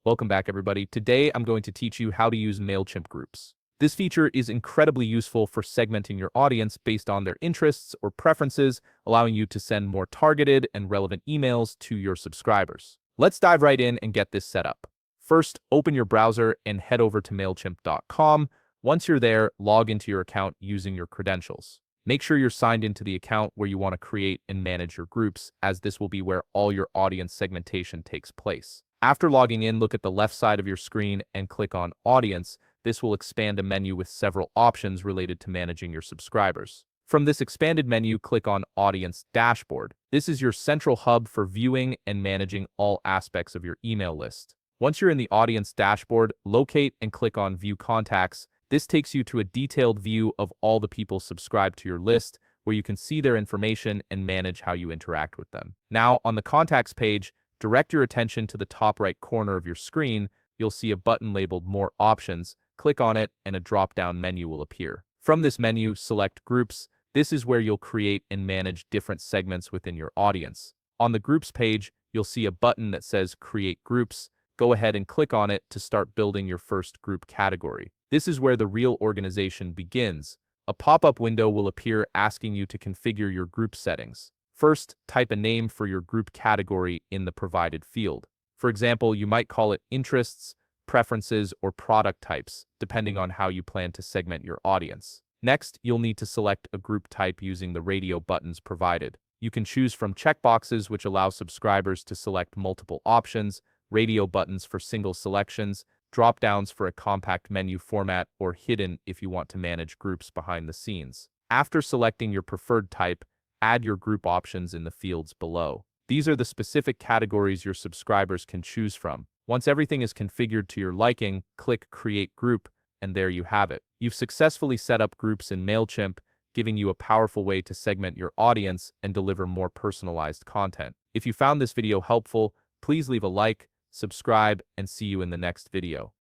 Welcome back, everybody. Today, I'm going to teach you how to use Mailchimp groups. This feature is incredibly useful for segmenting your audience based on their interests or preferences, allowing you to send more targeted and relevant emails to your subscribers. Let's dive right in and get this set up. First, open your browser and head over to Mailchimp.com. Once you're there, log into your account using your credentials. Make sure you're signed into the account where you want to create and manage your groups, as this will be where all your audience segmentation takes place. After logging in, look at the left side of your screen and click on Audience. This will expand a menu with several options related to managing your subscribers. From this expanded menu, click on Audience Dashboard. This is your central hub for viewing and managing all aspects of your email list. Once you're in the Audience Dashboard, locate and click on View Contacts. This takes you to a detailed view of all the people subscribed to your list, where you can see their information and manage how you interact with them. Now, on the Contacts page, direct your attention to the top right corner of your screen. You'll see a button labeled More Options. Click on it and a drop-down menu will appear. From this menu, select Groups. This is where you'll create and manage different segments within your audience. On the Groups page, you'll see a button that says Create Groups. Go ahead and click on it to start building your first group category. This is where the real organization begins. A pop-up window will appear asking you to configure your group settings. First, type a name for your group category in the provided field. For example, you might call it Interests, Preferences, or Product Types, depending on how you plan to segment your audience. Next, you'll need to select a group type using the radio buttons provided. You can choose from checkboxes, which allow subscribers to select multiple options, radio buttons for single selections, drop-downs for a compact menu format, or hidden if you want to manage groups behind the scenes. After selecting your preferred type, add your group options in the fields below. These are the specific categories your subscribers can choose from. Once everything is configured to your liking, click Create Group, and there you have it. You've successfully set up groups in Mailchimp, giving you a powerful way to segment your audience and deliver more personalized content. If you found this video helpful, please leave a like, subscribe, and see you in the next video.